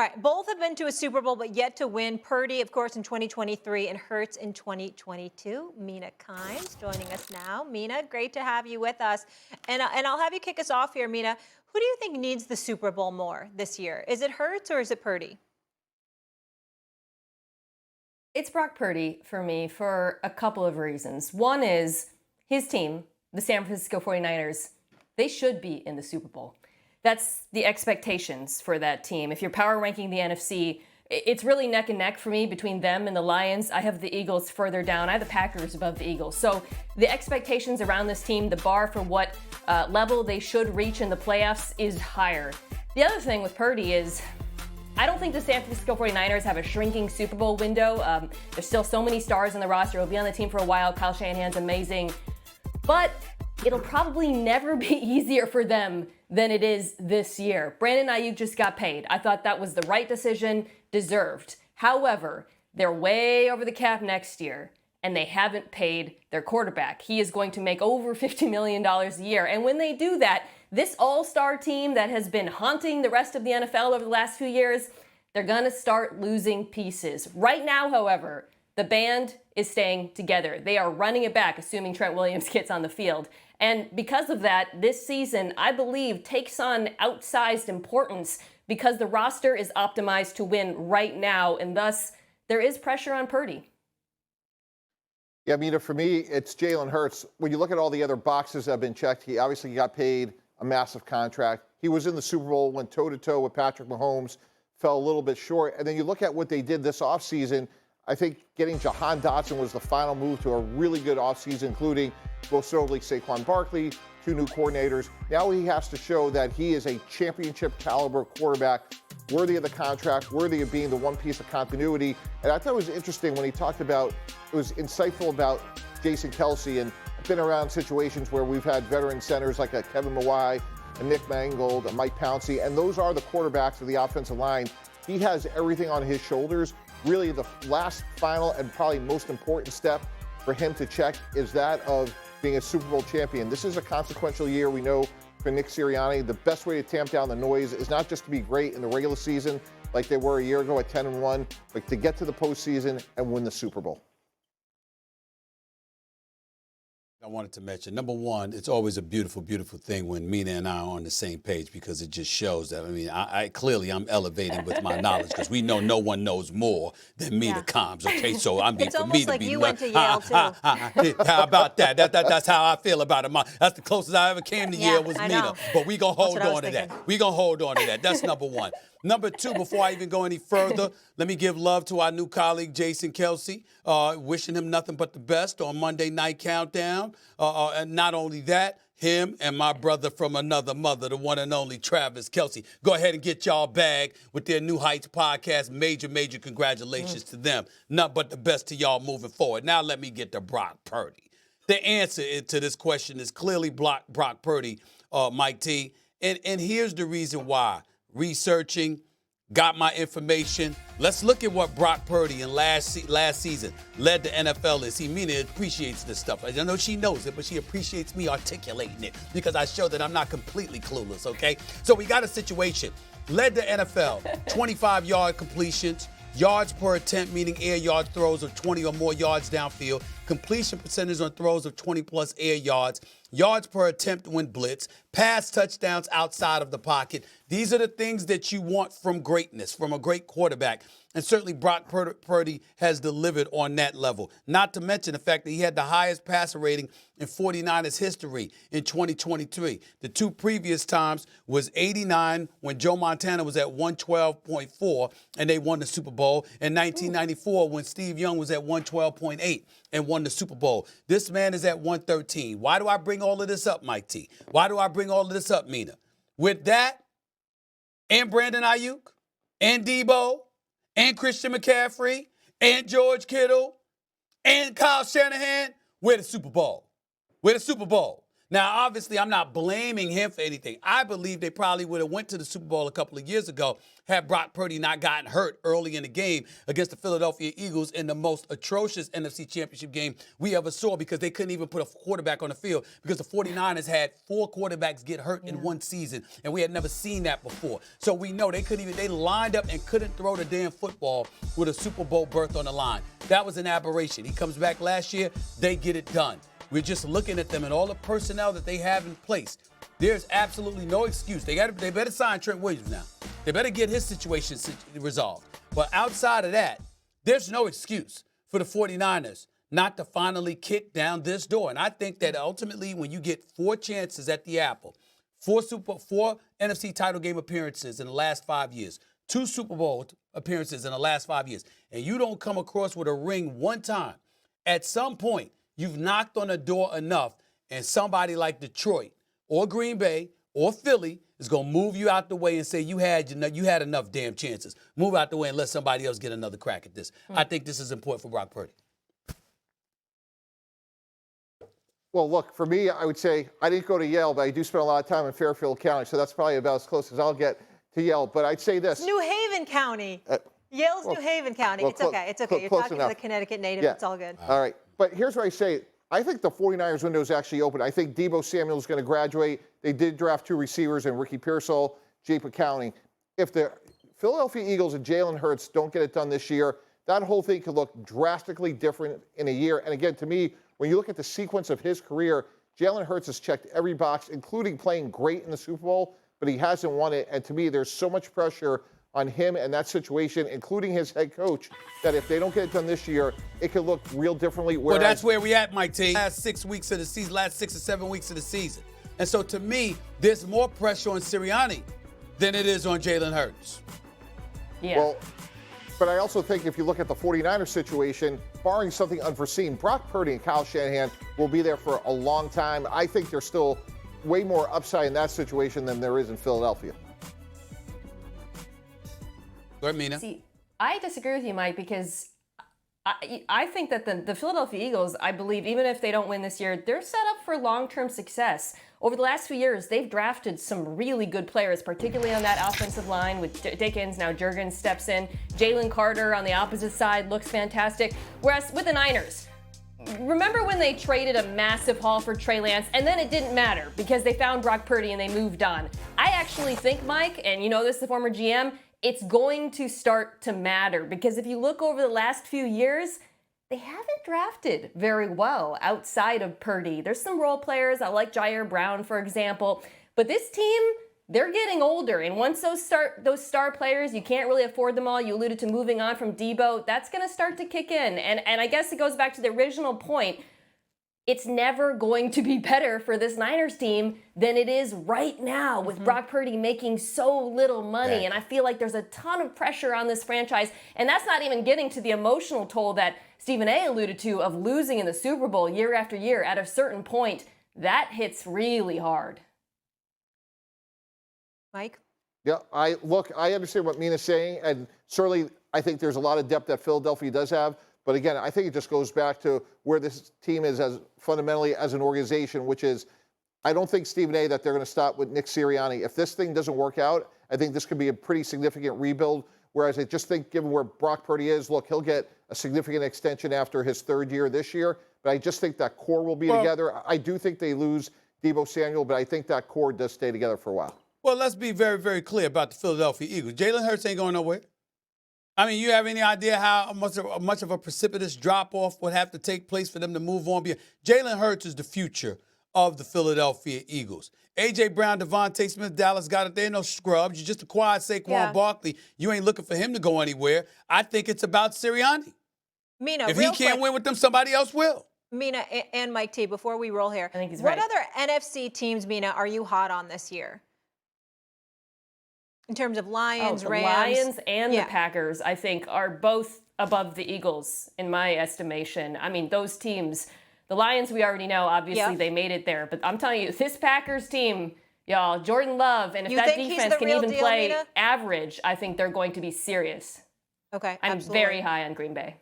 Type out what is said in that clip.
right, both have been to a Super Bowl, but yet to win. Purdy, of course, in 2023 and Hurts in 2022. Mina Kimes joining us now. Mina, great to have you with us. And I'll have you kick us off here, Mina. Who do you think needs the Super Bowl more this year? Is it Hurts or is it Purdy? It's Brock Purdy for me for a couple of reasons. One is his team, the San Francisco 49ers, they should be in the Super Bowl. That's the expectations for that team. If you're power ranking the NFC, it's really neck and neck for me between them and the Lions. I have the Eagles further down. I have the Packers above the Eagles. So the expectations around this team, the bar for what level they should reach in the playoffs is higher. The other thing with Purdy is I don't think the San Francisco 49ers have a shrinking Super Bowl window. There's still so many stars in the roster. He'll be on the team for a while. Kyle Shanahan's amazing. But it'll probably never be easier for them than it is this year. Brandon Ayuk just got paid. I thought that was the right decision, deserved. However, they're way over the cap next year, and they haven't paid their quarterback. He is going to make over $50 million a year. And when they do that, this all-star team that has been haunting the rest of the NFL over the last few years, they're going to start losing pieces. Right now, however, the band is staying together. They are running it back, assuming Trent Williams gets on the field. And because of that, this season, I believe, takes on outsized importance because the roster is optimized to win right now, and thus there is pressure on Purdy. Yeah, Mina, for me, it's Jalen Hurts. When you look at all the other boxes that have been checked, he obviously got paid a massive contract. He was in the Super Bowl, went toe-to-toe with Patrick Mahomes, fell a little bit short. And then you look at what they did this offseason. I think getting Jahan Dotson was the final move to a really good offseason, including most notably Saquon Barkley, 2 new coordinators. Now he has to show that he is a championship caliber quarterback, worthy of the contract, worthy of being the one piece of continuity. And I thought it was interesting when he talked about, it was insightful about Jason Kelce, and I've been around situations where we've had veteran centers like a Kevin Mawai, a Nick Mangold, a Mike Pouncey, and those are the quarterbacks of the offensive line. He has everything on his shoulders. Really, the last, final, and probably most important step for him to check is that of being a Super Bowl champion. This is a consequential year, we know, for Nick Sirianni. The best way to tamp down the noise is not just to be great in the regular season like they were a year ago at 10-1, but to get to the postseason and win the Super Bowl. I wanted to mention, number one, it's always a beautiful, beautiful thing when Mina and I are on the same page because it just shows that, I mean, I clearly I'm elevating with my knowledge because we know no one knows more than Mina Kimes, okay? So I mean, It's for almost me to like be you went to Yale, too. How about that? That's how I feel about it. That's the closest I ever came to Yale was Mina. But we going to hold on to that. We going to hold on to that. That's number one. Number two, before I even go any further, let me give love to our new colleague, Jason Kelce, wishing him nothing but the best on Monday Night Countdown. And not only that, him and my brother from another mother, the one and only Travis Kelce. Go ahead and get y'all bag with their New Heights podcast. Major, major congratulations to them. Nothing but the best to y'all moving forward. Now let me get to Brock Purdy. The answer to this question is clearly Brock Purdy, Mike T. And here's the reason why. Researching, got my information. Let's look at what Brock Purdy in last season led the NFL in. See, Mina appreciates this stuff. I know she knows it, but she appreciates me articulating it because I show that I'm not completely clueless, okay? So we got a situation. Led the NFL, 25-yard completions, yards per attempt, meaning air yard throws of 20 or more yards downfield, completion percentage on throws of 20-plus air yards, yards per attempt when blitz, pass touchdowns outside of the pocket. These are the things that you want from greatness, from a great quarterback. And certainly Brock Purdy has delivered on that level. Not to mention the fact that he had the highest passer rating in 49ers history in 2023. The 2 previous times was 89 when Joe Montana was at 112.4 and they won the Super Bowl, and 1994 when Steve Young was at 112.8 and won the Super Bowl. This man is at 113. Why do I bring all of this up, Mike T? Why do I bring all of this up, Mina? With that, and Brandon Ayuk, and Debo, and Christian McCaffrey, and George Kittle, and Kyle Shanahan, we're the Super Bowl. We're the Super Bowl. Now, obviously, I'm not blaming him for anything. I believe they probably would have went to the Super Bowl a couple of years ago had Brock Purdy not gotten hurt early in the game against the Philadelphia Eagles in the most atrocious NFC Championship game we ever saw, because they couldn't even put a quarterback on the field because the 49ers had 4 quarterbacks get hurt in one season, and we had never seen that before. So we know they lined up and couldn't throw the damn football with a Super Bowl berth on the line. That was an aberration. He comes back last year, they get it done. We're just looking at them and all the personnel that they have in place. There's absolutely no excuse. They better sign Trent Williams now. They better get his situation resolved. But outside of that, there's no excuse for the 49ers not to finally kick down this door. And I think that ultimately, when you get 4 chances at the Apple, 4 NFC title game appearances in the last 5 years, 2 Super Bowl appearances in the last 5 years, and you don't come across with a ring one time, at some point, you've knocked on the door enough, and somebody like Detroit or Green Bay or Philly is going to move you out the way and say you had enough damn chances. Move out the way and let somebody else get another crack at this. I think this is important for Brock Purdy. Well, look, for me, I would say I didn't go to Yale, but I do spend a lot of time in Fairfield County, so that's probably about as close as I'll get to Yale. But I'd say this. It's New Haven County. Yale's New Haven County. Well, it's okay. It's okay. You're talking enough. to the Connecticut native. Yeah. It's all good. All right. But here's what I say. I think the 49ers window is actually open. I think Deebo Samuel is going to graduate. They did draft 2 receivers in Ricky Pearsall, Jake McCowney. If the Philadelphia Eagles and Jalen Hurts don't get it done this year, that whole thing could look drastically different in a year. And again, to me, when you look at the sequence of his career, Jalen Hurts has checked every box, including playing great in the Super Bowl, but he hasn't won it. And to me, there's so much pressure on him and that situation, including his head coach, that if they don't get it done this year, it could look real differently. Well, that's where we at, Mike T. Last 6 weeks of the season, last 6 or 7 weeks of the season. And so to me, there's more pressure on Sirianni than it is on Jalen Hurts. Yeah. Well, but I also think if you look at the 49ers situation, barring something unforeseen, Brock Purdy and Kyle Shanahan will be there for a long time. I think there's still way more upside in that situation than there is in Philadelphia. Go ahead, Mina. See, I disagree with you, Mike, because I think that the Philadelphia Eagles, I believe, even if they don't win this year, they're set up for long-term success. Over the last few years, they've drafted some really good players, particularly on that offensive line with Dickens. Now Jurgens steps in. Jalen Carter on the opposite side looks fantastic. Whereas with the Niners, remember when they traded a massive haul for Trey Lance, and then it didn't matter because they found Brock Purdy and they moved on? I actually think, Mike, and you know this, the former GM, it's going to start to matter, because if you look over the last few years, they haven't drafted very well outside of Purdy. There's some role players. I like Jair Brown, for example. But this team, they're getting older. And once those star players, you can't really afford them all. You alluded to moving on from Deebo. That's going to start to kick in. And I guess it goes back to the original point. It's never going to be better for this Niners team than it is right now with Brock Purdy making so little money. And I feel like there's a ton of pressure on this franchise. And that's not even getting to the emotional toll that Stephen A. alluded to of losing in the Super Bowl year after year. At a certain point, that hits really hard. Mike? Yeah, I understand what Mina's saying, and certainly I think there's a lot of depth that Philadelphia does have. But again, I think it just goes back to where this team is as fundamentally as an organization, which is, I don't think, Stephen A., that they're going to stop with Nick Sirianni. If this thing doesn't work out, I think this could be a pretty significant rebuild. Whereas I just think, given where Brock Purdy is, look, he'll get a significant extension after his 3rd year this year. But I just think that core will be together. I do think they lose Deebo Samuel, but I think that core does stay together for a while. Well, let's be very, very clear about the Philadelphia Eagles. Jalen Hurts ain't going nowhere. I mean, you have any idea how much of a precipitous drop-off would have to take place for them to move on? Jalen Hurts is the future of the Philadelphia Eagles. A.J. Brown, Devontae Smith, Dallas got it. They're no scrubs. You just acquired Saquon Barkley. You ain't looking for him to go anywhere. I think it's about Sirianni. Mina, if he can't win with them, somebody else will. Mina and Mike T, before we roll here, I think he's what right. other NFC teams, Mina, are you hot on this year? In terms of Lions, the Rams. Lions and the Packers, I think, are both above the Eagles, in my estimation. I mean, those teams, the Lions, we already know, obviously, they made it there. But I'm telling you, this Packers team, y'all, Jordan Love, and if that defense can even play average, I think they're going to be serious. Okay, I'm absolutely. very high on Green Bay.